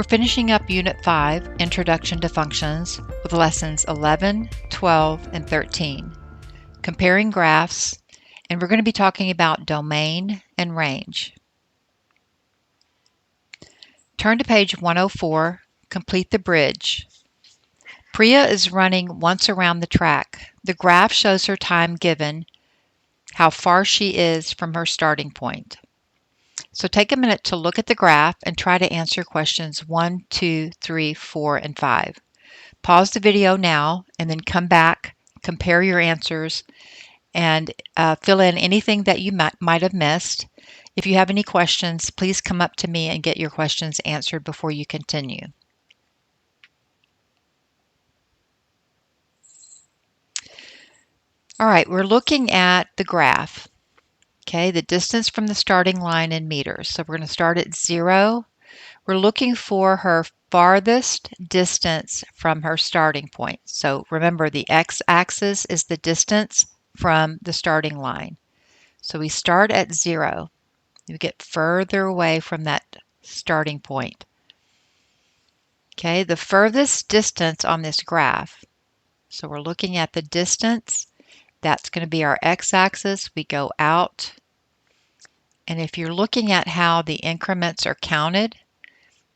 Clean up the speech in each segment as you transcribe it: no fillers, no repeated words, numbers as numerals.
We're finishing up Unit 5, Introduction to Functions, with lessons 11, 12, and 13, comparing graphs, and we're going to be talking about domain and range. Turn to page 104, complete the bridge. Priya is running once around the track. The graph shows her time given, how far she is from her starting point. So take a minute to look at the graph and try to answer questions 1, 2, 3, 4, and 5. Pause the video now and then come back, compare your answers, and fill in anything that you might have missed. If you have any questions, please come up to me and get your questions answered before you continue. All right, we're looking at the graph. Okay, the distance from the starting line in meters. So we're going to start at 0. We're looking for her farthest distance from her starting point. So remember, the x-axis is the distance from the starting line. So we start at 0. You get further away from that starting point. Okay, the furthest distance on this graph. So we're looking at the distance. That's going to be our x-axis. We go out. And if you're looking at how the increments are counted,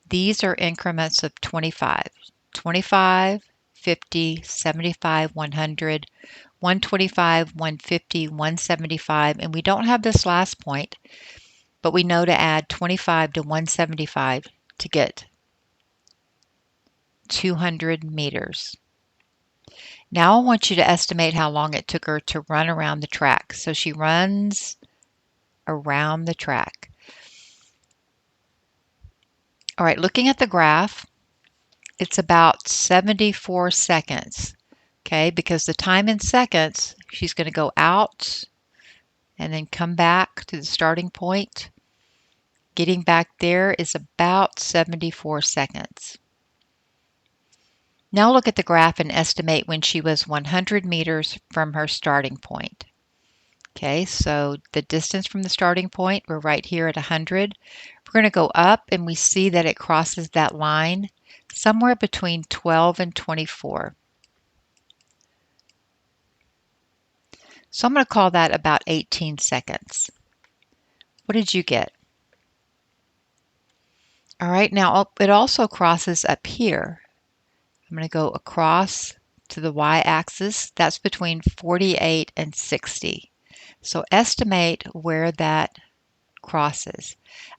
these are increments of 25. 25, 50, 75, 100, 125, 150, 175, and we don't have this last point, but we know to add 25 to 175 to get 200 meters. Now I want you to estimate how long it took her to run around the track. So she runs around the track. All right, looking at the graph, it's about 74 seconds, okay, because the time in seconds, she's going to go out and then come back to the starting point. Getting back there is about 74 seconds. Now look at the graph and estimate when she was 100 meters from her starting point. Okay, so the distance from the starting point, we're right here at 100. We're going to go up and we see that it crosses that line somewhere between 12 and 24. So I'm going to call that about 18 seconds. What did you get? All right, now it also crosses up here. I'm going to go across to the y-axis. That's between 48 and 60. So estimate where that crosses.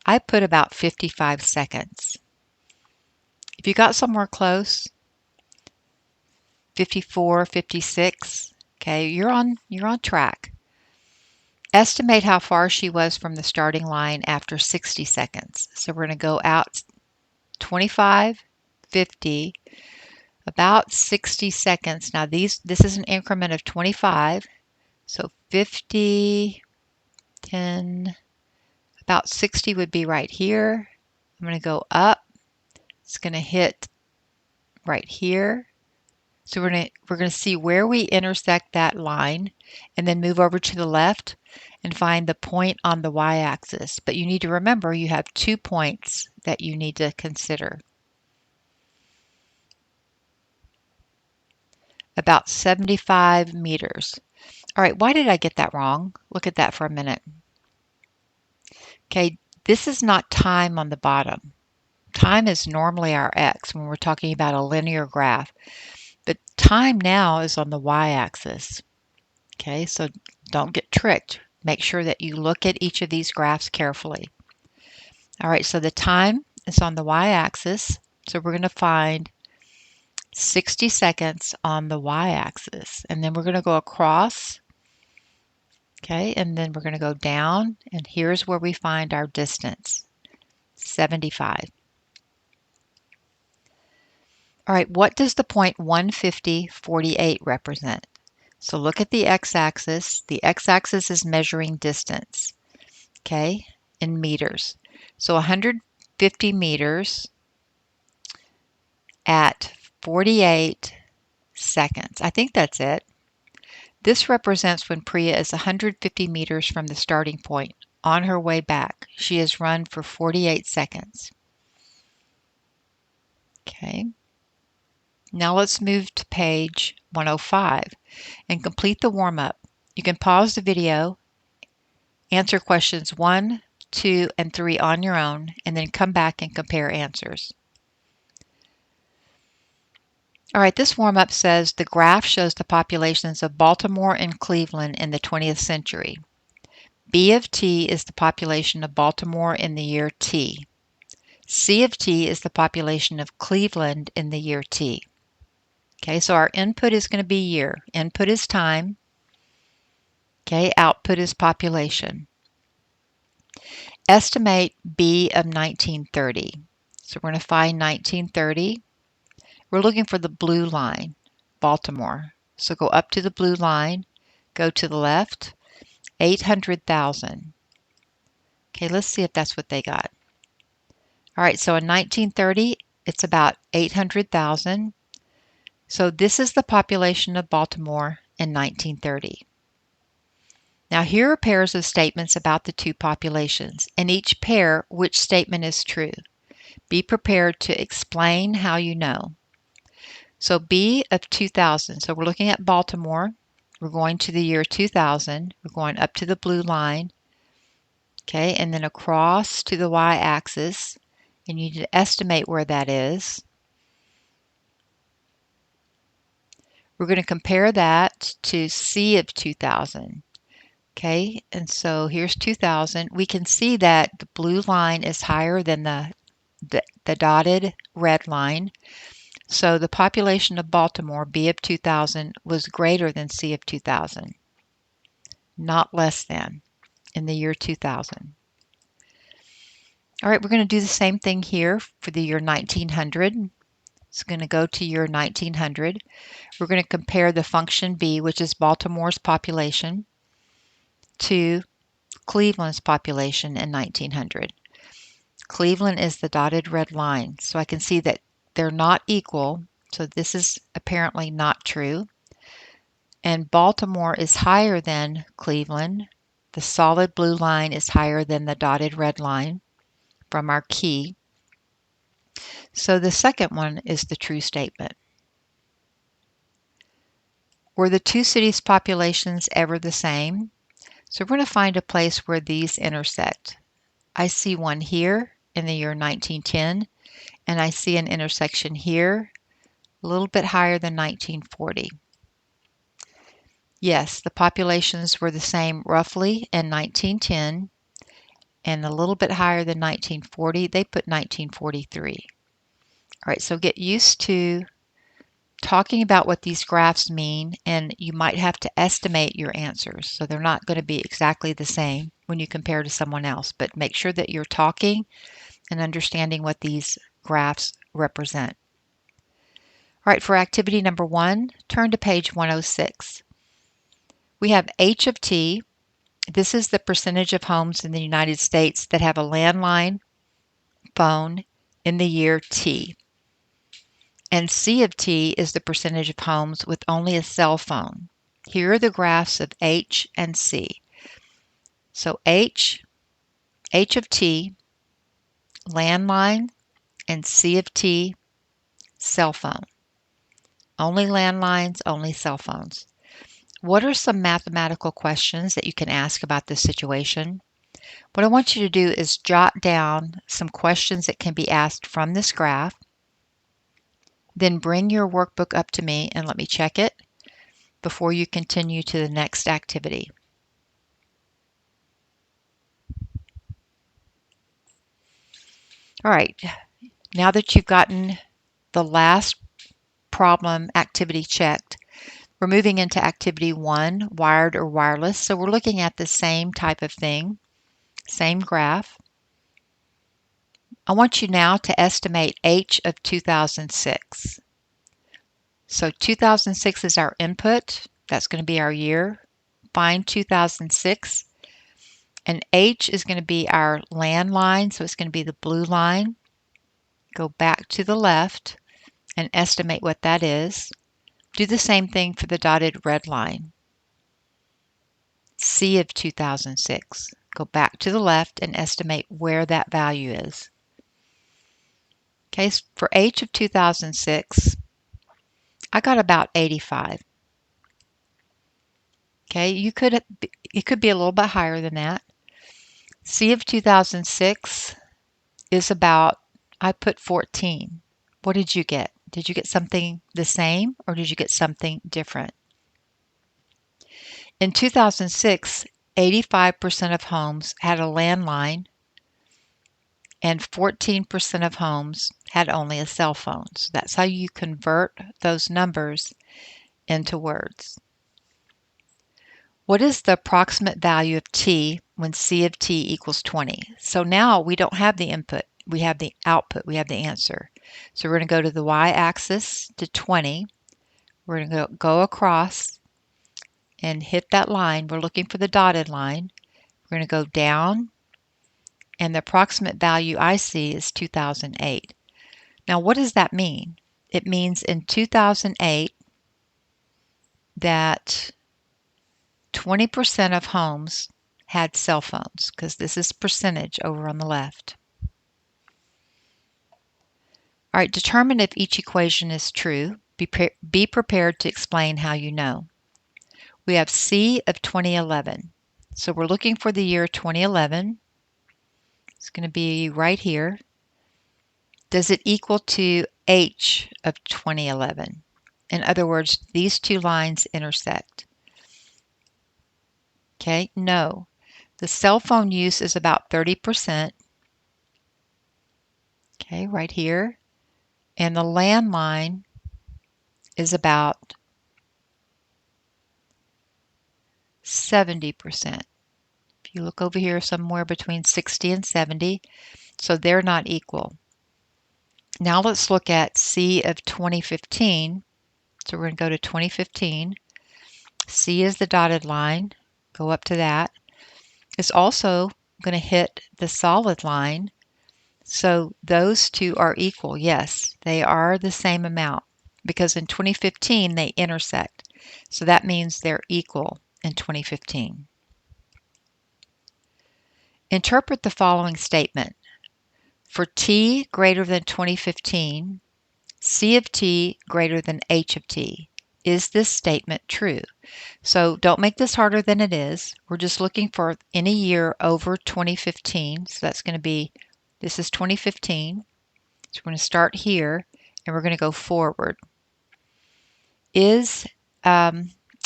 I put about 55 seconds. If you got somewhere close, 54, 56, okay, you're on track. Estimate how far she was from the starting line after 60 seconds. So we're going to go out 25, 50, about 60 seconds. Now this is an increment of 25. So 50, 10, about 60 would be right here. I'm going to go up. It's going to hit right here. So we're going to see where we intersect that line and then move over to the left and find the point on the y-axis. But you need to remember you have 2 points that you need to consider. About 75 meters. All right, why did I get that wrong? Look at that for a minute. Okay, this is not time on the bottom. Time is normally our x when we're talking about a linear graph. But time now is on the y-axis. Okay, so don't get tricked. Make sure that you look at each of these graphs carefully. All right, so the time is on the y-axis. So we're going to find 60 seconds on the y-axis. And then we're going to go across. Okay, and then we're going to go down. And here's where we find our distance, 75. All right, what does the point 150, 48 represent? So look at the x-axis. The x-axis is measuring distance, okay, in meters. So 150 meters at 48 seconds. I think that's it. This represents when Priya is 150 meters from the starting point – on her way back. She has run for 48 seconds. Okay. Now let's move to page 105 and complete the warm-up. You can pause the video, answer questions 1, 2, and 3 on your own, and then come back and compare answers. All right, this warm-up says the graph shows the populations of Baltimore and Cleveland in the 20th century. B of T is the population of Baltimore in the year T. C of T is the population of Cleveland in the year T. Okay, so our input is going to be year. Input is time. Okay, output is population. Estimate B of 1930. So we're going to find 1930. We're looking for the blue line, Baltimore. So go up to the blue line, go to the left, 800,000. Okay, let's see if that's what they got. All right, so in 1930, it's about 800,000. So this is the population of Baltimore in 1930. Now here are pairs of statements about the two populations. In each pair, which statement is true? Be prepared to explain how you know. So B of 2000. So we're looking at Baltimore. We're going to the year 2000. We're going up to the blue line. Okay, and then across to the y-axis. And you need to estimate where that is. We're going to compare that to C of 2000. Okay, and so here's 2000. We can see that the blue line is higher than the dotted red line. So the population of Baltimore, B of 2000, was greater than C of 2000, not less than, in the year 2000. All right, we're going to do the same thing here for the year 1900. It's going to go to year 1900. We're going to compare the function B, which is Baltimore's population, to Cleveland's population in 1900. Cleveland is the dotted red line, so I can see that they're not equal, so this is apparently not true. And Baltimore is higher than Cleveland. The solid blue line is higher than the dotted red line from our key. So the second one is the true statement. Were the two cities' populations ever the same? So we're going to find a place where these intersect. I see one here in the year 1910, and I see an intersection here, a little bit higher than 1940. Yes, the populations were the same roughly in 1910, and a little bit higher than 1940. They put 1943. All right, so get used to talking about what these graphs mean, and you might have to estimate your answers. So they're not going to be exactly the same when you compare to someone else, but make sure that you're talking and understanding what these graphs represent. All right, for activity number 1, turn to page 106. We have H of T. This is the percentage of homes in the United States that have a landline phone in the year T. And C of T is the percentage of homes with only a cell phone. Here are the graphs of H and C. So H of T, landline, and C of T, cell phone. Only landlines, only cell phones. What are some mathematical questions that you can ask about this situation? What I want you to do is jot down some questions that can be asked from this graph. Then bring your workbook up to me and let me check it before you continue to the next activity. All right, now that you've gotten the last problem activity checked, we're moving into activity 1, wired or wireless. So we're looking at the same type of thing, same graph. I want you now to estimate H of 2006. So 2006 is our input. That's going to be our year. Find 2006. And H is going to be our landline, so it's going to be the blue line. Go back to the left and estimate what that is. Do the same thing for the dotted red line. C of 2006. Go back to the left and estimate where that value is. Okay, for H of 2006, I got about 85. Okay, it could be a little bit higher than that. C of 2006 is about, I put 14. What did you get? Did you get something the same or did you get something different? In 2006, 85% of homes had a landline and 14% of homes had only a cell phone. So that's how you convert those numbers into words. What is the approximate value of t when C of t equals 20? So now we don't have the input, we have the output, we have the answer. So we're going to go to the y-axis to 20. We're going to go across and hit that line. We're looking for the dotted line. We're going to go down, and the approximate value I see is 2008. Now, what does that mean? It means in 2008 that 20% of homes had cell phones, because this is percentage over on the left. All right, determine if each equation is true. Be prepared to explain how you know. We have C of 2011. So we're looking for the year 2011. It's going to be right here. Does it equal to H of 2011? In other words, these two lines intersect. Okay, no. The cell phone use is about 30%. Okay, right here. And the landline is about 70%. If you look over here, somewhere between 60 and 70. So they're not equal. Now let's look at C of 2015. So we're going to go to 2015. C is the dotted line. Go up to that. It's also going to hit the solid line. So those two are equal. Yes, they are the same amount because in 2015 they intersect. So that means they're equal in 2015. Interpret the following statement. For t greater than 2015, C of t greater than H of t. Is this statement true? So don't make this harder than it is. We're just looking for any year over 2015. So that's going to be, this is 2015. So we're going to start here and we're going to go forward. Is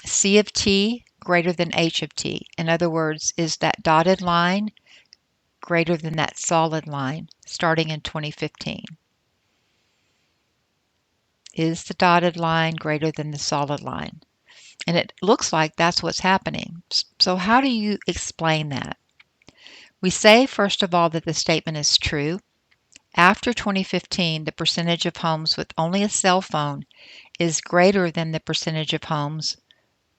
C of t greater than H of t? In other words, is that dotted line greater than that solid line starting in 2015? Is the dotted line greater than the solid line? And it looks like that's what's happening. So how do you explain that? We say, first of all, that the statement is true. After 2015, the percentage of homes with only a cell phone is greater than the percentage of homes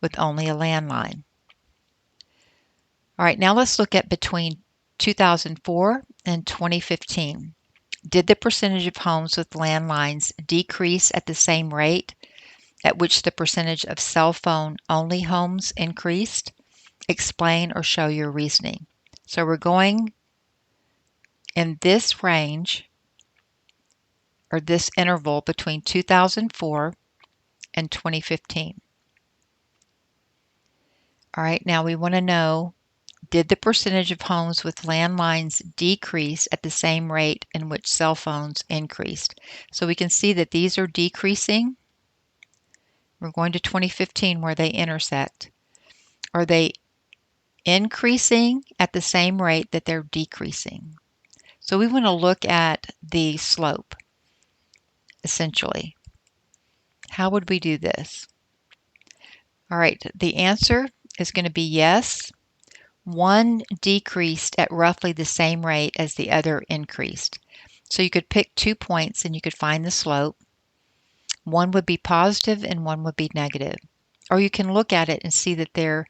with only a landline. All right, now let's look at between 2004 and 2015. Did the percentage of homes with landlines decrease at the same rate at which the percentage of cell phone only homes increased? Explain or show your reasoning. So we're going in this range or this interval between 2004 and 2015. All right, now we want to know, did the percentage of homes with landlines decrease at the same rate in which cell phones increased? So we can see that these are decreasing. We're going to 2015 where they intersect. Are they increasing at the same rate that they're decreasing? So we want to look at the slope, essentially. How would we do this? All right, the answer is going to be yes. One decreased at roughly the same rate as the other increased. So you could pick 2 points and you could find the slope. One would be positive and one would be negative. Or you can look at it and see that they're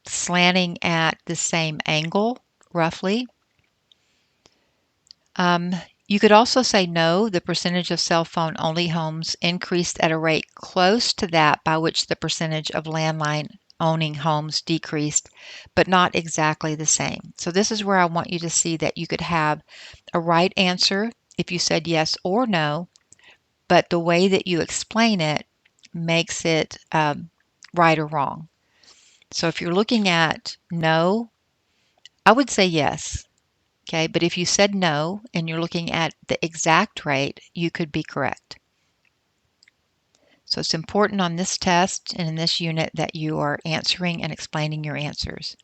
slanting at the same angle, roughly. You could also say no, the percentage of cell phone only homes increased at a rate close to that by which the percentage of landline owning homes decreased, but not exactly the same. So this is where I want you to see that you could have a right answer if you said yes or no, but the way that you explain it makes it right or wrong. So if you're looking at no, I would say yes. Okay, but if you said no and you're looking at the exact rate, you could be correct. So it's important on this test and in this unit that you are answering and explaining your answers.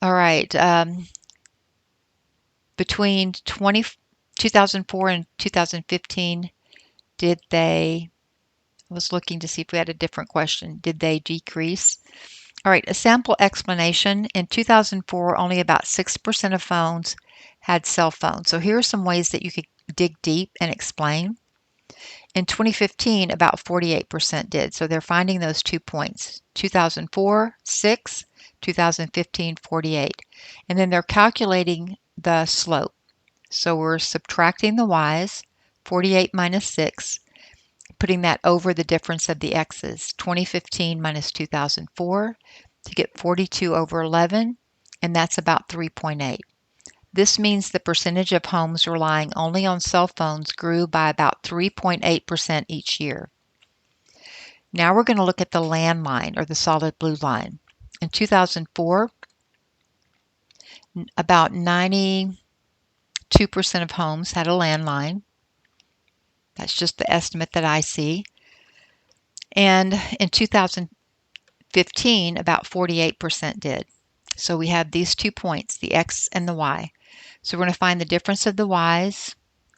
All right, between 2004 and 2015, did they, I was looking to see if we had a different question, did they decrease? All right, a sample explanation. In 2004, only about 6% of phones had cell phones. So here are some ways that you could dig deep and explain. In 2015, about 48% did. So they're finding those 2 points. 2004, 6, 2015, 48. And then they're calculating the slope. So we're subtracting the y's, 48 minus 6, putting that over the difference of the x's, 2015 minus 2004, to get 42 over 11, and that's about 3.8. This means the percentage of homes relying only on cell phones grew by about 3.8% each year. Now we're going to look at the landline, or the solid blue line. In 2004, about 92% of homes had a landline. That's just the estimate that I see. And in 2015, about 48% did. So we have these 2 points, the x and the y. So we're going to find the difference of the y's.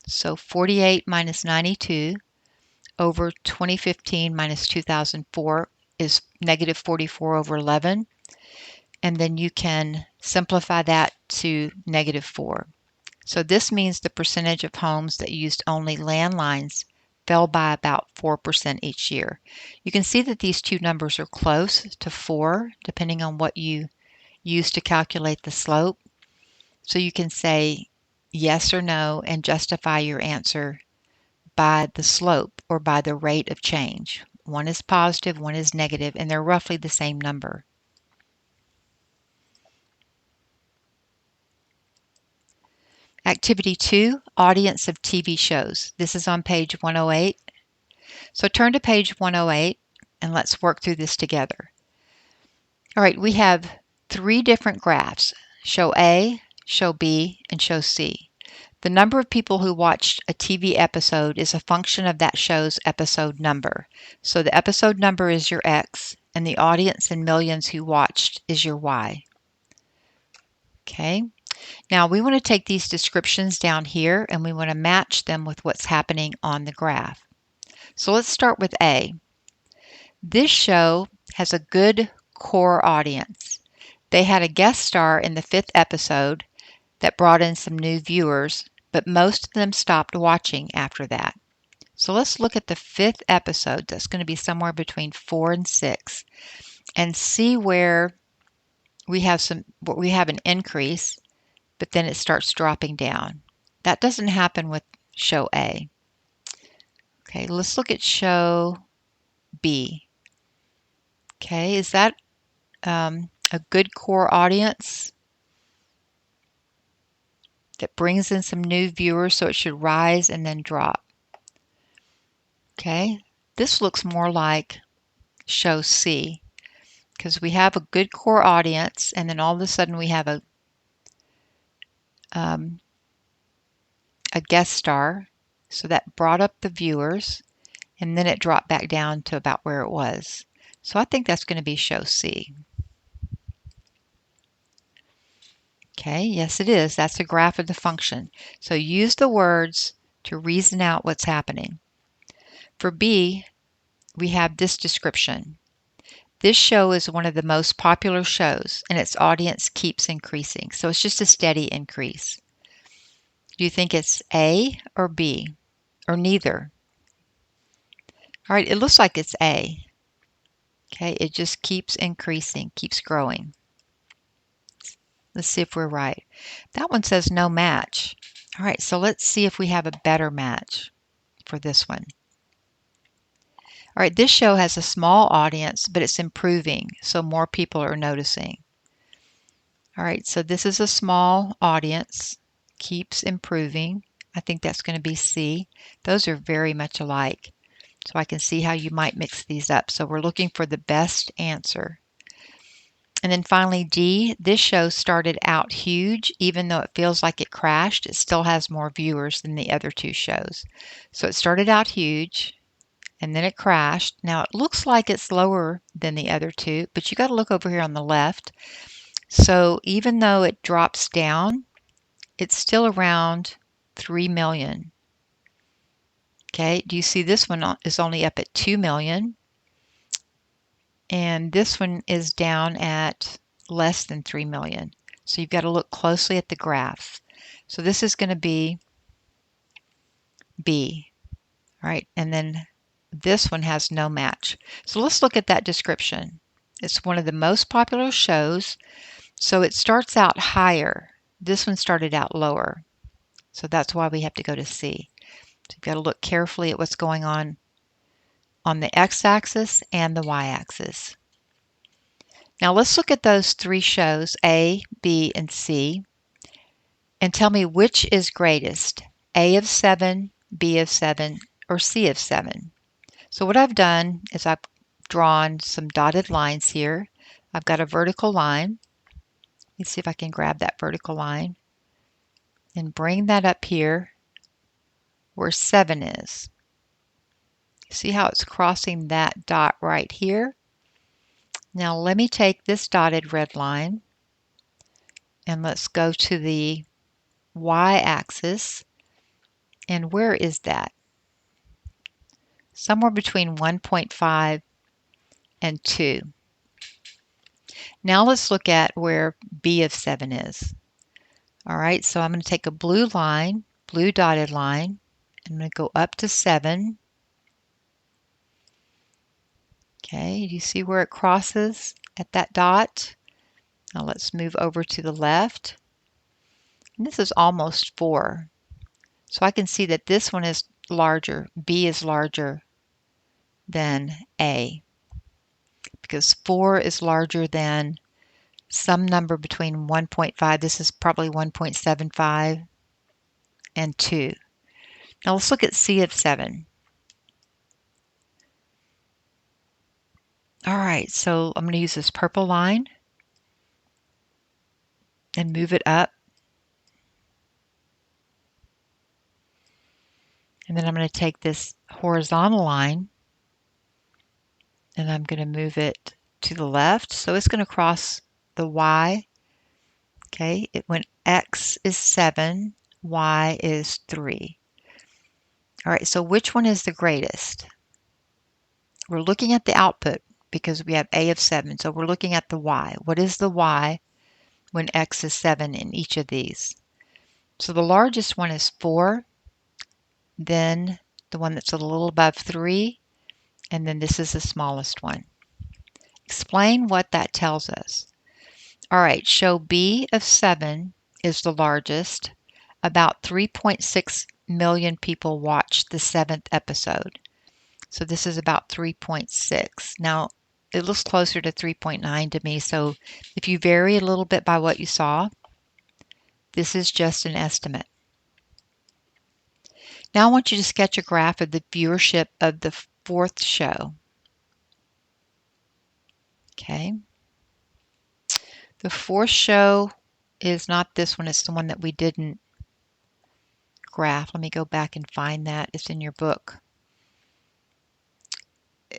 So 48 minus 92 over 2015 minus 2004 is negative 44 over 11. And then you can simplify that to negative 4. So this means the percentage of homes that used only landlines fell by about 4% each year. You can see that these two numbers are close to 4, depending on what you use to calculate the slope. So you can say yes or no and justify your answer by the slope or by the rate of change. One is positive, one is negative, and they're roughly the same number. Activity 2, audience of TV shows. This is on page 108. So turn to page 108 and let's work through this together. All right, we have 3 different graphs, show A, show B, and show C. The number of people who watched a TV episode is a function of that show's episode number. So the episode number is your X, and the audience in millions who watched is your Y. Okay, now we want to take these descriptions down here and we want to match them with what's happening on the graph. So let's start with A. This show has a good core audience. They had a guest star in the 5th episode that brought in some new viewers, but most of them stopped watching after that. So let's look at the 5th episode. That's going to be somewhere between 4 and 6, and see where we have an increase, but then it starts dropping down. That doesn't happen with show A. Okay, let's look at show B. Okay, is that a good core audience that brings in some new viewers, so it should rise and then drop? Okay, this looks more like show C, because we have a good core audience and then all of a sudden we have a guest star, so that brought up the viewers, and then it dropped back down to about where it was. So I think that's going to be show C. Okay, yes it is. That's a graph of the function. So use the words to reason out what's happening. For B, we have this description. This show is one of the most popular shows and its audience keeps increasing. So it's just a steady increase. Do you think it's A or B or neither? All right, it looks like it's A. Okay, it just keeps increasing, keeps growing. Let's see if we're right. That one says no match. All right, so let's see if we have a better match for this one. All right, this show has a small audience, but it's improving, so more people are noticing. All right, so this is a small audience. keeps improving. I think that's going to be C. Those are very much alike. So I can see how you might mix these up. So we're looking for the best answer. And then finally D, this show started out huge. Even though it feels like it crashed, it still has more viewers than the other two shows. So it started out huge and then it crashed. Now it looks like it's lower than the other two, but you got to look over here on the left. So even though it drops down, it's still around 3 million. Okay, do you see this one is only up at 2 million? And this one is down at less than 3 million. So you've got to look closely at the graphs. So this is going to be B, all right? And then this one has no match. So let's look at that description. It's one of the most popular shows. So it starts out higher. This one started out lower. So that's why we have to go to C. So you've got to look carefully at what's going on the x-axis and the y-axis. Now let's look at those three shows, A, B, and C, and tell me which is greatest, A of 7, B of 7, or C of 7. So what I've done is I've drawn some dotted lines here. I've got a vertical line. Let's see if I can grab that vertical line and bring that up here where 7 is. See how it's crossing that dot right here? Now let me take this dotted red line and let's go to the y-axis. And where is that? Somewhere between 1.5 and 2. Now let's look at where B of 7 is. All right, so I'm going to take a blue line, blue dotted line. I'm going to go up to 7. Okay, do you see where it crosses at that dot? Now let's move over to the left. And this is almost 4. So I can see that this one is larger. B is larger than A because 4 is larger than some number between 1.5. This is probably 1.75 and 2. Now let's look at C of 7. All right, so I'm going to use this purple line and move it up. And then I'm going to take this horizontal line and I'm going to move it to the left. So it's going to cross the Y. Okay, it went X is 7, Y is 3. All right, so which one is the greatest? We're looking at the output because we have A of 7. So we're looking at the Y. What is the Y when X is 7 in each of these? So the largest one is 4, then the one that's a little above 3, and then this is the smallest one. Explain what that tells us. All right, show B of 7 is the largest. About 3.6 million people watched the 7th episode. So this is about 3.6. Now, it looks closer to 3.9 to me, so if you vary a little bit by what you saw, this is just an estimate. Now I want you to sketch a graph of the viewership of the 4th show. Okay. The 4th show is not this one, it's the one that we didn't graph. Let me go back and find that. It's in your book.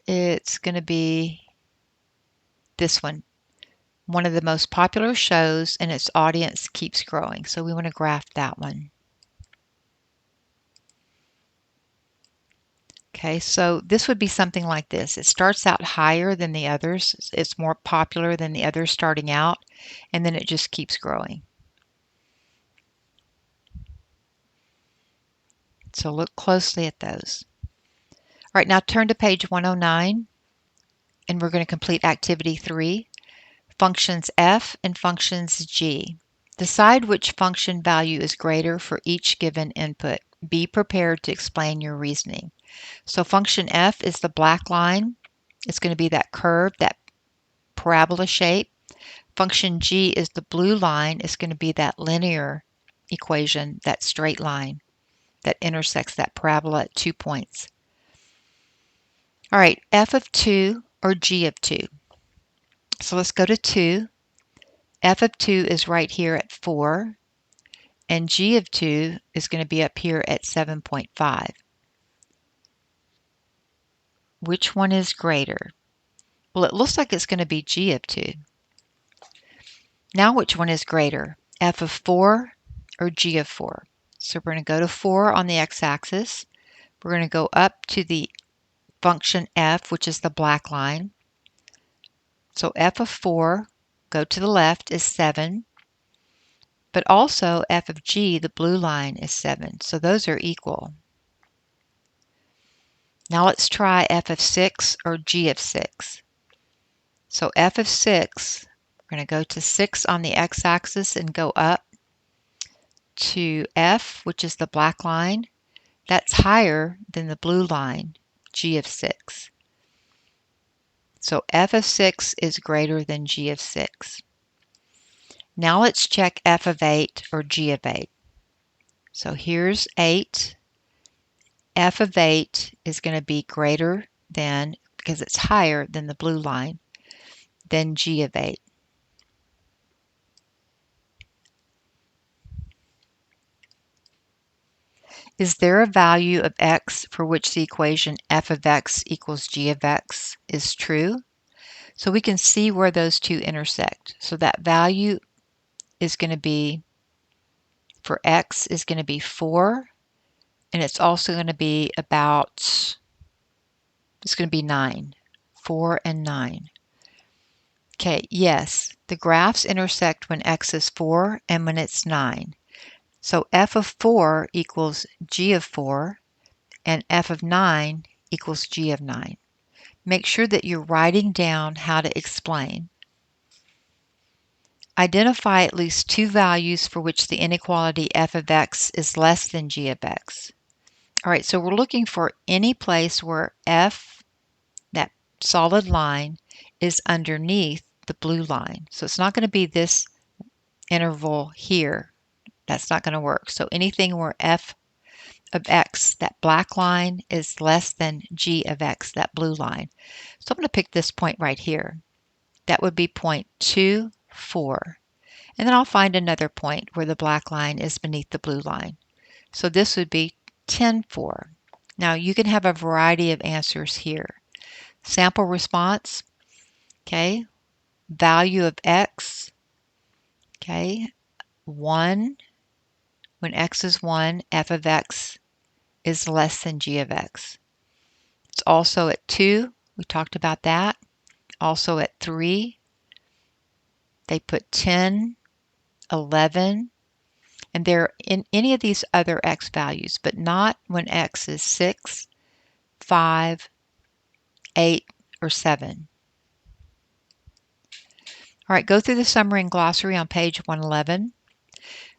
It's going to be this one of the most popular shows, and its audience keeps growing. So we want to graph that one. Okay, so this would be something like this. It starts out higher than the others. It's more popular than the others starting out, and then it just keeps growing. So look closely at those. All right, now turn to page 109, and we're going to complete activity 3, functions f and functions g. Decide which function value is greater for each given input. Be prepared to explain your reasoning. So function f is the black line. It's going to be that curve, that parabola shape. Function g is the blue line. It's going to be that linear equation, that straight line that intersects that parabola at 2 points. All right, f of 2 or g of 2. So let's go to 2. F of 2 is right here at 4, and g of 2 is going to be up here at 7.5. Which one is greater? Well, it looks like it's going to be g of 2. Now which one is greater, f of 4 or g of 4? So we're going to go to 4 on the x-axis. We're going to go up to the function f, which is the black line. So f of 4, go to the left, is 7. But also f of g, the blue line, is 7. So those are equal. Now let's try f of 6 or g of 6. So f of 6, we're going to go to 6 on the x-axis and go up to f, which is the black line. That's higher than the blue line, g of 6. So f of 6 is greater than g of 6. Now let's check f of 8 or g of 8. So here's 8. F of 8 is going to be greater than, because it's higher than the blue line, than g of 8. Is there a value of x for which the equation f of x equals g of x is true? So we can see where those two intersect. So that value is going to be, for x, is going to be 4, and it's also going to be about, it's going to be 9. 4 and 9. Okay, yes, the graphs intersect when x is 4 and when it's 9. So f of 4 equals g of 4, and f of 9 equals g of 9. Make sure that you're writing down how to explain. Identify at least two values for which the inequality f of x is less than g of x. All right, so we're looking for any place where f, that solid line, is underneath the blue line. So it's not going to be this interval here. That's not going to work. So anything where f of x, that black line, is less than g of x, that blue line. So I'm going to pick this point right here. That would be point 2, 4. And then I'll find another point where the black line is beneath the blue line. So this would be 10, 4. Now you can have a variety of answers here. Sample response, okay, value of x, okay, 1. When x is 1, f of x is less than g of x. It's also at 2. We talked about that. Also at 3. They put 10, 11, and they're in any of these other x values, but not when x is 6, 5, 8, or 7. All right, go through the summary and glossary on page 111.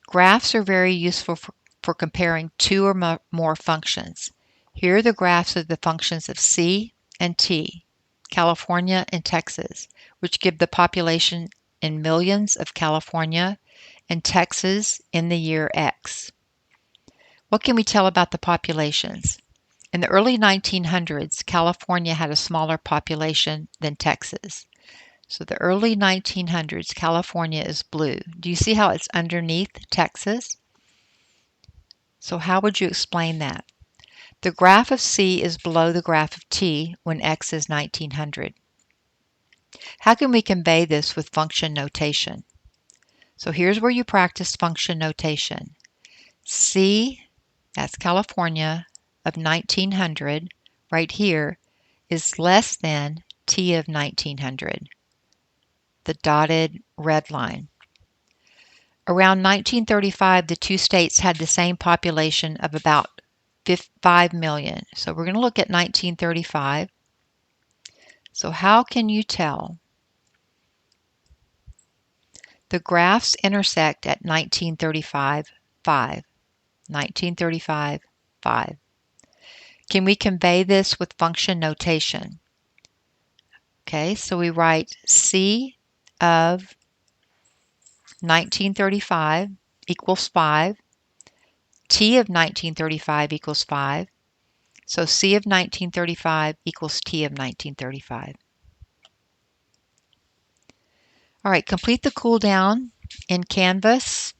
Graphs are very useful for comparing two or more functions. Here are the graphs of the functions of C and T, California and Texas, which give the population in millions of California and Texas in the year X. What can we tell about the populations? In the early 1900s, California had a smaller population than Texas. So the early 1900s, California is blue. Do you see how it's underneath Texas? So how would you explain that? The graph of C is below the graph of T when X is 1900. How can we convey this with function notation? So here's where you practice function notation. C, that's California, of 1900, right here, is less than T of 1900, the dotted red line. Around 1935, the two states had the same population of about 5 million. So we're going to look at 1935. So how can you tell? The graphs intersect at 1935, 5. 1935, 5. Can we convey this with function notation? Okay, so we write C of 1935 equals 5. T of 1935 equals 5. So C of 1935 equals T of 1935. All right, complete the cool down in Canvas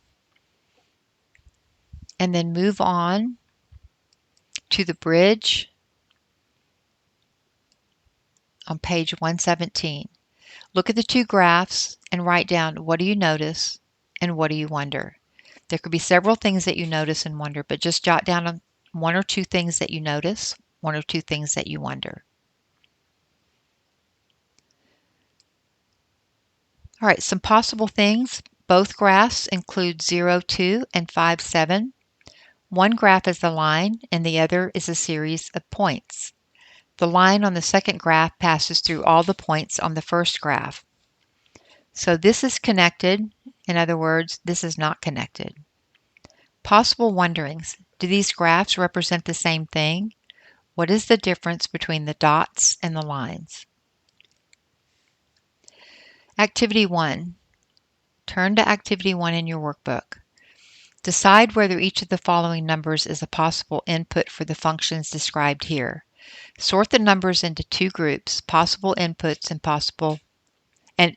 and then move on to the bridge on page 117. Look at the two graphs and write down what do you notice and what do you wonder. There could be several things that you notice and wonder, but just jot down one or two things that you notice, one or two things that you wonder. All right, some possible things. Both graphs include 0, 2, and 5, 7. One graph is a line and the other is a series of points. The line on the second graph passes through all the points on the first graph. So this is connected. In other words, this is not connected. Possible wonderings. Do these graphs represent the same thing? What is the difference between the dots and the lines? Activity 1. Turn to Activity 1 in your workbook. Decide whether each of the following numbers is a possible input for the functions described here. Sort the numbers into two groups, possible inputs and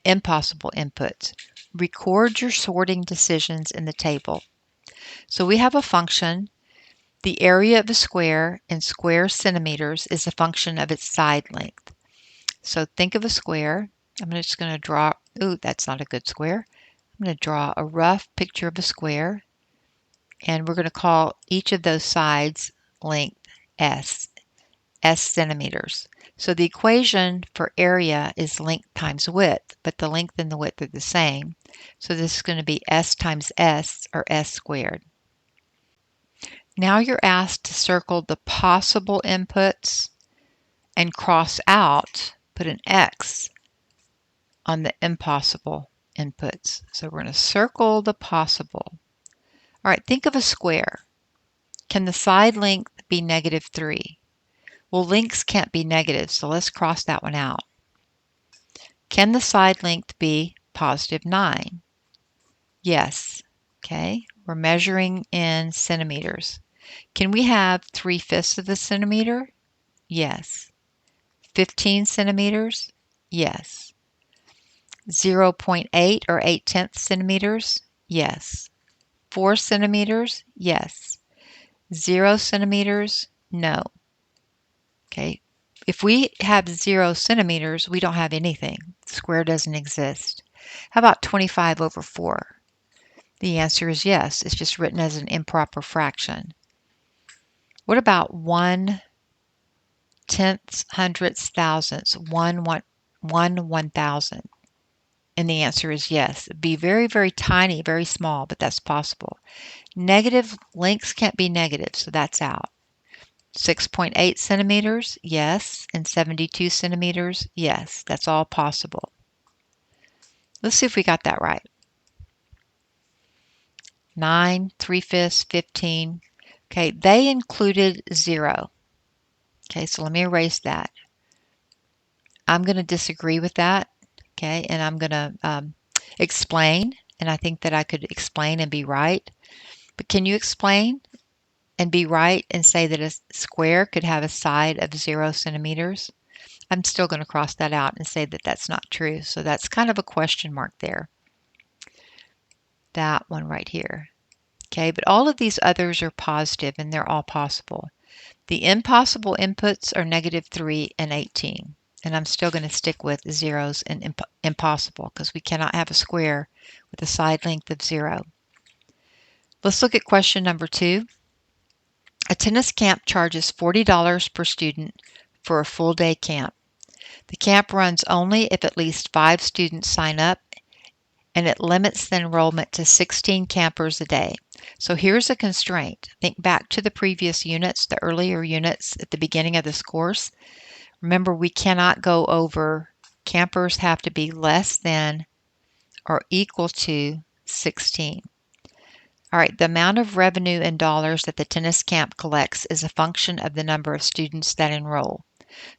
impossible inputs. Record your sorting decisions in the table. So we have a function. The area of a square in square centimeters is a function of its side length. So think of a square. I'm just going to draw, ooh, that's not a good square. I'm going to draw a rough picture of a square, and we're going to call each of those sides length S centimeters. So the equation for area is length times width, but the length and the width are the same. So this is going to be S times S, or S squared. Now you're asked to circle the possible inputs and cross out, put an X on the impossible inputs. So we're going to circle the possible. All right, think of a square. Can the side length be -3? Well, lengths can't be negative, so let's cross that one out. Can the side length be +9? Yes. Okay, we're measuring in centimeters. Can we have 3/5 of a centimeter? Yes. 15 centimeters? Yes. 0.8 or 8/10 centimeters? Yes. 4 centimeters? Yes. 0 centimeters? No. Okay. If we have 0 centimeters, we don't have anything. The square doesn't exist. How about 25/4? The answer is yes. It's just written as an improper fraction. What about 1/10, hundredths, thousandths, 1/1000? And the answer is yes. It'd be very, very tiny, very small, but that's possible. Negative lengths can't be negative, so that's out. 6.8 centimeters, yes. And 72 centimeters, yes. That's all possible. Let's see if we got that right. 9, 3/5, 15. Okay, they included 0. Okay, so let me erase that. I'm going to disagree with that. Okay, and I'm going to explain, and I think that I could explain and be right. But can you explain and be right and say that a square could have a side of 0 centimeters? I'm still going to cross that out and say that that's not true. So that's kind of a question mark there. That one right here. Okay, but all of these others are positive and they're all possible. The impossible inputs are -3 and 18. And I'm still going to stick with zeros and impossible because we cannot have a square with a side length of 0. Let's look at question number 2. A tennis camp charges $40 per student for a full day camp. The camp runs only if at least 5 students sign up, and it limits the enrollment to 16 campers a day. So here's a constraint. Think back to the previous units, the earlier units at the beginning of this course. Remember, we cannot go over, campers have to be less than or equal to 16. All right, the amount of revenue in dollars that the tennis camp collects is a function of the number of students that enroll.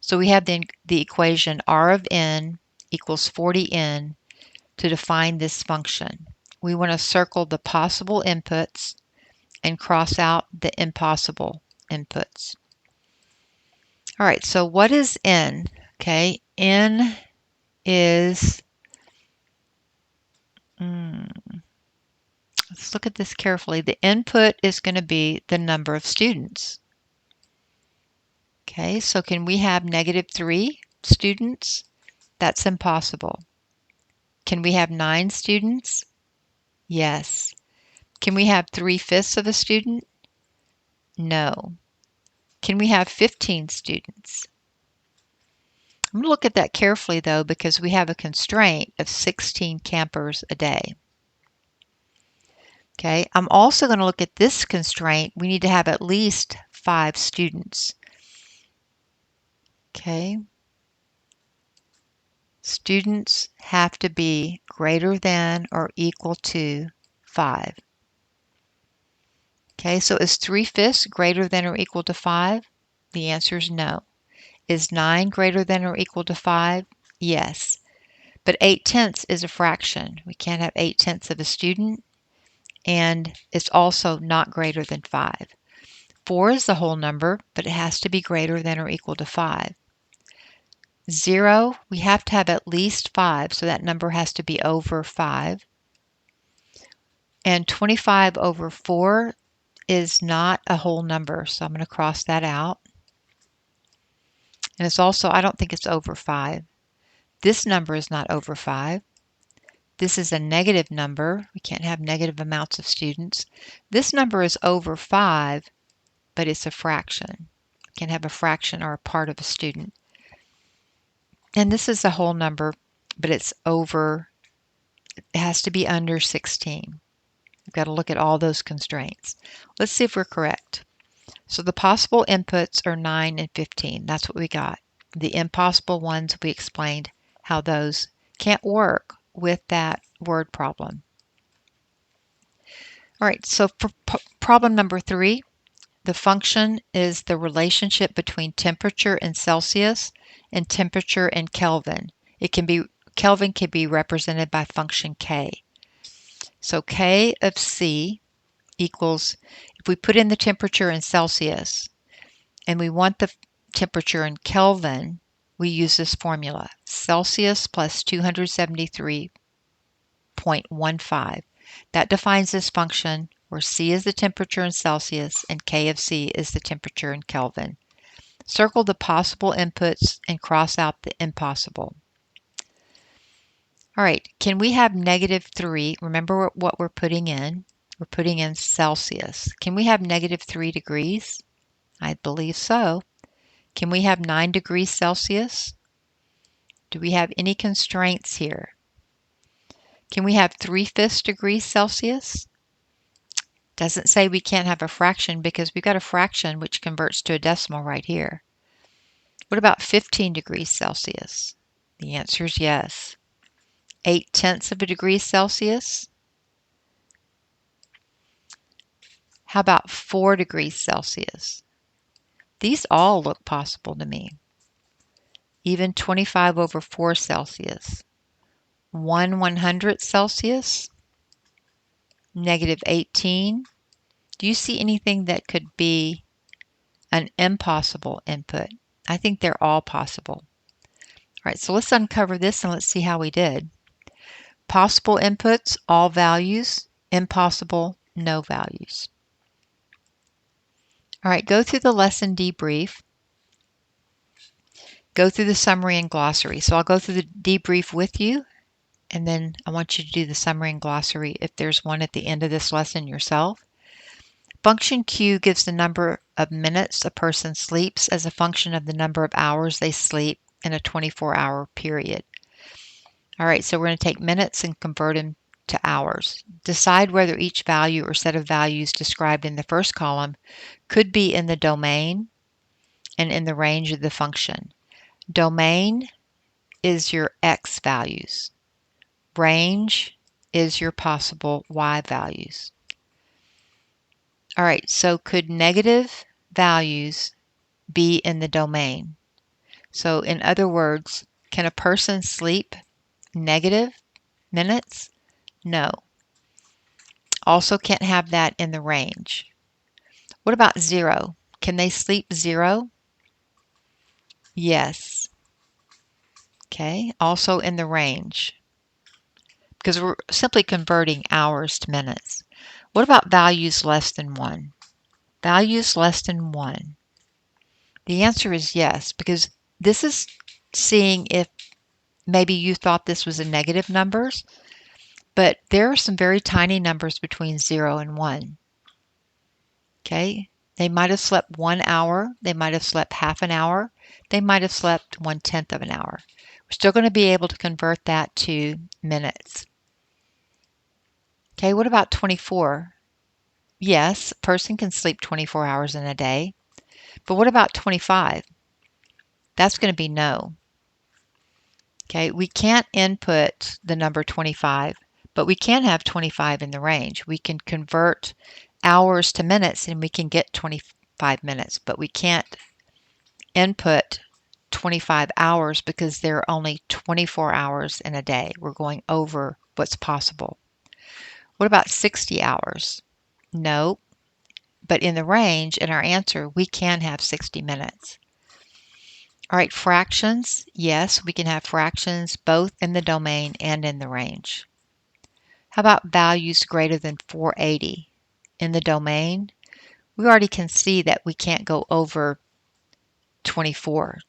So we have the equation R of n equals 40n to define this function. We want to circle the possible inputs and cross out the impossible inputs. All right, so what is n? Okay, n is, let's look at this carefully. The input is going to be the number of students. Okay, so can we have -3 students? That's impossible. Can we have 9 students? Yes. Can we have 3/5 of a student? No. Can we have 15 students? I'm going to look at that carefully though, because we have a constraint of 16 campers a day. Okay, I'm also going to look at this constraint. We need to have at least 5 students. Okay. Students have to be greater than or equal to 5. Okay, so is 3/5 greater than or equal to 5? The answer is no. Is 9 greater than or equal to 5? Yes. But 8/10 is a fraction. We can't have 8/10 of a student, and it's also not greater than 5. 4 is the whole number, but it has to be greater than or equal to 5. 0, we have to have at least 5, so that number has to be over 5. And 25 over 4 is not a whole number, so I'm going to cross that out. And it's also, I don't think it's over 5. This number is not over 5. This is a negative number. We can't have negative amounts of students. This number is over 5, but it's a fraction. We can have a fraction or a part of a student. And this is a whole number, but it's over, it has to be under 16. We've got to look at all those constraints. Let's see if we're correct. So the possible inputs are 9 and 15. That's what we got. The impossible ones, we explained how those can't work with that word problem. All right, so for problem number 3, the function is the relationship between temperature in Celsius and temperature in Kelvin. Kelvin can be represented by function K. So K of C equals, if we put in the temperature in Celsius and we want the temperature in Kelvin, we use this formula, Celsius plus 273.15. That defines this function where C is the temperature in Celsius and K of C is the temperature in Kelvin. Circle the possible inputs and cross out the impossible. All right, can we have -3? Remember what we're putting in. We're putting in Celsius. Can we have -3 degrees? I believe so. Can we have 9 degrees Celsius? Do we have any constraints here? Can we have 3/5 degrees Celsius? Doesn't say we can't have a fraction because we've got a fraction which converts to a decimal right here. What about 15 degrees Celsius? The answer is yes. 8/10 of a degree Celsius? How about 4 degrees Celsius? These all look possible to me. Even 25 over 4 Celsius. 1/100 Celsius? -18? Do you see anything that could be an impossible input? I think they're all possible. All right, so let's uncover this and let's see how we did. Possible inputs, all values. Impossible, no values. All right, go through the lesson debrief. Go through the summary and glossary. So I'll go through the debrief with you, and then I want you to do the summary and glossary if there's one at the end of this lesson yourself. Function Q gives the number of minutes a person sleeps as a function of the number of hours they sleep in a 24-hour period. All right, so we're going to take minutes and convert them to hours. Decide whether each value or set of values described in the first column could be in the domain and in the range of the function. Domain is your X values. Range is your possible Y values. All right, so could negative values be in the domain? So in other words, can a person sleep negative minutes? No. Also can't have that in the range. What about 0? Can they sleep 0? Yes. Okay, also in the range, because we're simply converting hours to minutes. What about values less than 1? Values less than 1. The answer is yes, because this is seeing if maybe you thought this was a negative numbers, but there are some very tiny numbers between 0 and 1. Okay, they might have slept 1 hour, they might have slept half an hour, they might have slept 1/10 of an hour. We're still going to be able to convert that to minutes. Okay, what about 24? Yes, a person can sleep 24 hours in a day, but what about 25? That's going to be no. Okay, we can't input the number 25, but we can have 25 in the range. We can convert hours to minutes and we can get 25 minutes, but we can't input 25 hours because there are only 24 hours in a day. We're going over what's possible. What about 60 hours? No, but in the range, in our answer, we can have 60 minutes. All right, fractions. Yes, we can have fractions both in the domain and in the range. How about values greater than 480? In the domain, we already can see that we can't go over 24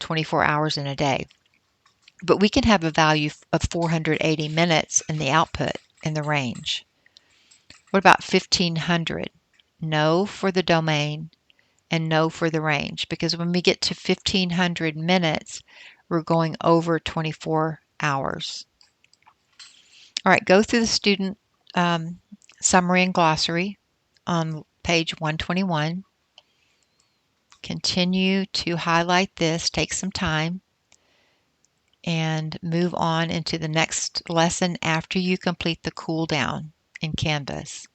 hours in a day. But we can have a value of 480 minutes in the output in the range. What about 1500? No for the domain and no for the range, because when we get to 1500 minutes, we're going over 24 hours. All right, go through the student summary and glossary on page 121. Continue to highlight this, take some time, and move on into the next lesson after you complete the cool down in Canvas.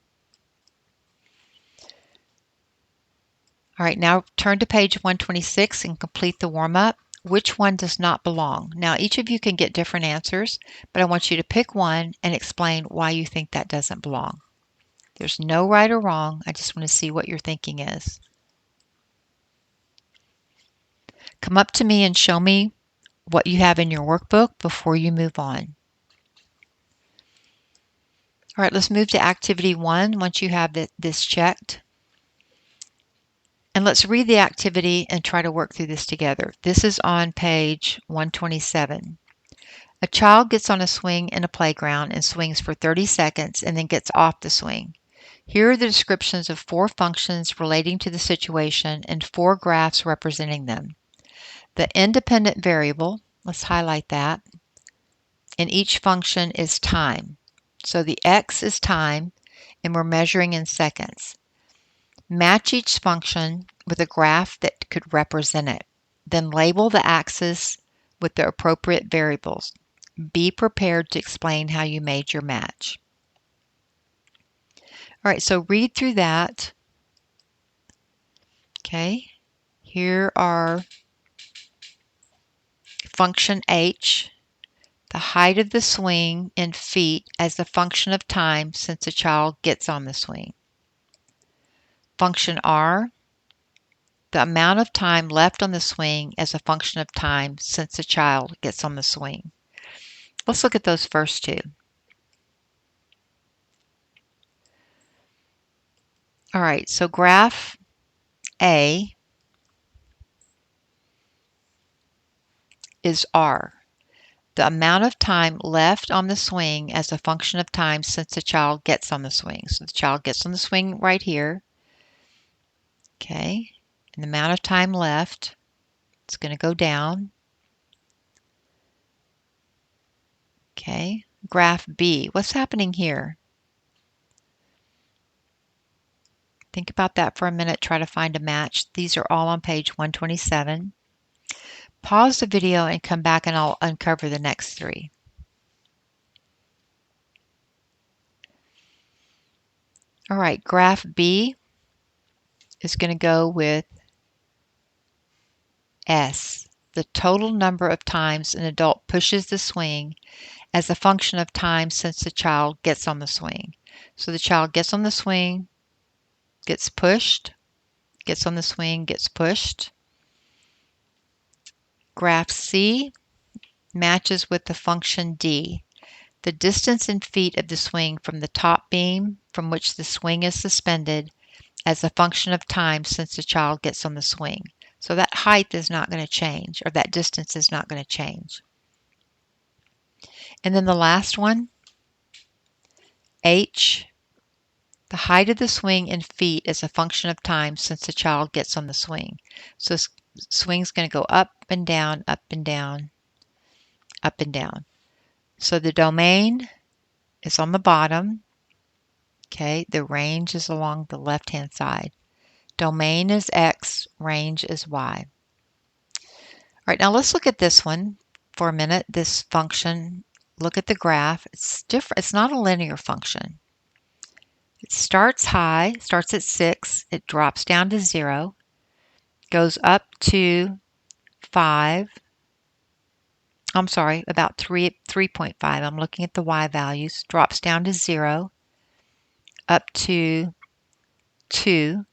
All right, now turn to page 126 and complete the warm-up. Which one does not belong? Now, each of you can get different answers, but I want you to pick one and explain why you think that doesn't belong. There's no right or wrong. I just want to see what your thinking is. Come up to me and show me what you have in your workbook before you move on. All right, let's move to activity 1 once you have this checked. And let's read the activity and try to work through this together. This is on page 127. A child gets on a swing in a playground and swings for 30 seconds and then gets off the swing. Here are the descriptions of 4 functions relating to the situation and 4 graphs representing them. The independent variable, let's highlight that, in each function is time. So the x is time, and we're measuring in seconds. Match each function with a graph that could represent it. Then label the axis with the appropriate variables. Be prepared to explain how you made your match. All right, so read through that. Okay, here are function h, the height of the swing in feet as a function of time since a child gets on the swing. Function r, the amount of time left on the swing as a function of time since a child gets on the swing. Let's look at those first two. All right, so graph A is R, the amount of time left on the swing as a function of time since the child gets on the swing. So the child gets on the swing right here. Okay, and the amount of time left, it's going to go down. Okay, graph B, what's happening here? Think about that for a minute, try to find a match. These are all on page 127. Pause the video and come back and I'll uncover the next 3. All right, graph B is going to go with S, the total number of times an adult pushes the swing as a function of time since the child gets on the swing. So the child gets on the swing, gets pushed, gets on the swing, gets pushed. Graph C matches with the function D. The distance in feet of the swing from the top beam from which the swing is suspended as a function of time since the child gets on the swing. So that height is not going to change, or that distance is not going to change. And then the last one, H, the height of the swing in feet is a function of time since the child gets on the swing. So swing's going to go up and down, up and down, up and down. So the domain is on the bottom. Okay, the range is along the left-hand side. Domain is X, range is Y. All right, now let's look at this one for a minute, this function. Look at the graph. It's different. It's not a linear function. It starts high, starts at 6, it drops down to 0, goes up to 5. I'm sorry, about 3.5. I'm looking at the Y values. Drops down to 0, up to 2,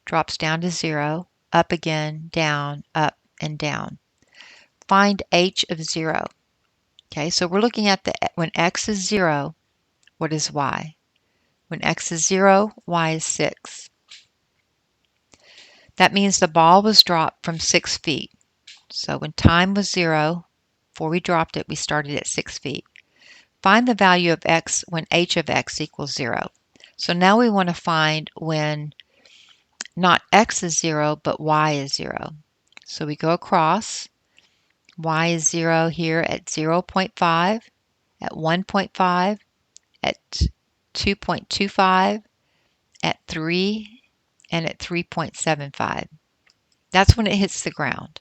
drops down to 0, up again, down, up, and down. Find H of 0. Okay, so we're looking at when X is 0, what is Y? When X is 0, Y is 6. That means the ball was dropped from 6 feet. So when time was 0, before we dropped it, we started at 6 feet. Find the value of X when H of X equals 0. So now we want to find when not X is 0, but Y is 0. So we go across. Y is 0 here at 0.5, at 1.5, at 2.25, at 3, and at 3.75. That's when it hits the ground.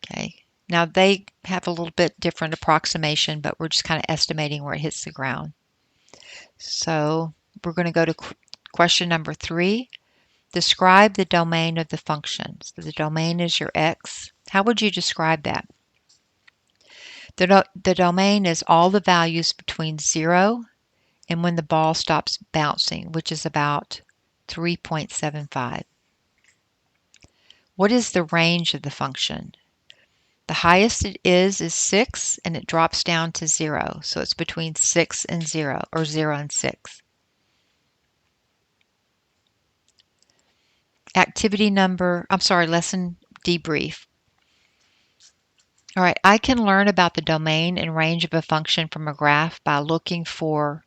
Okay. Now they have a little bit different approximation, but we're just kind of estimating where it hits the ground. So we're going to go to question number 3. Describe the domain of the function. So the domain is your X. How would you describe that? The domain is all the values between 0 and when the ball stops bouncing, which is about 3.75. What is the range of the function? The highest it is 6, and it drops down to 0. So it's between 6 and 0, or 0 and 6. Lesson debrief. All right, I can learn about the domain and range of a function from a graph by looking for,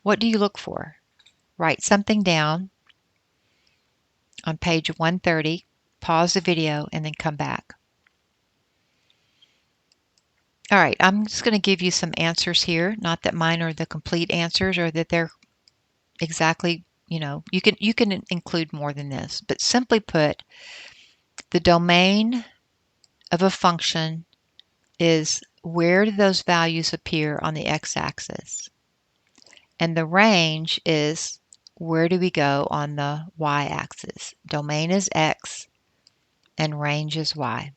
what do you look for? Write something down on page 130, pause the video, and then come back. All right, I'm just going to give you some answers here. Not that mine are the complete answers or that they're exactly, you can include more than this. But simply put, the domain of a function is where do those values appear on the x-axis. And the range is where do we go on the y-axis. Domain is x and range is y.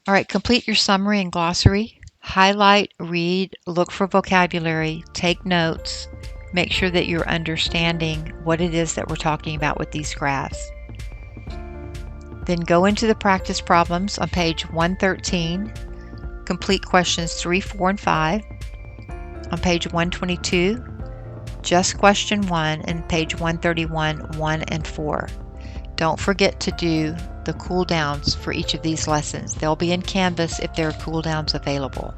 All right, complete your summary and glossary. Highlight, read, look for vocabulary, take notes, make sure that you're understanding what it is that we're talking about with these graphs. Then go into the practice problems on page 113. Complete questions 3, 4, and 5. On page 122, just question 1, and page 131, 1 and 4. Don't forget to do the cool downs for each of these lessons. They'll be in Canvas if there are cool downs available.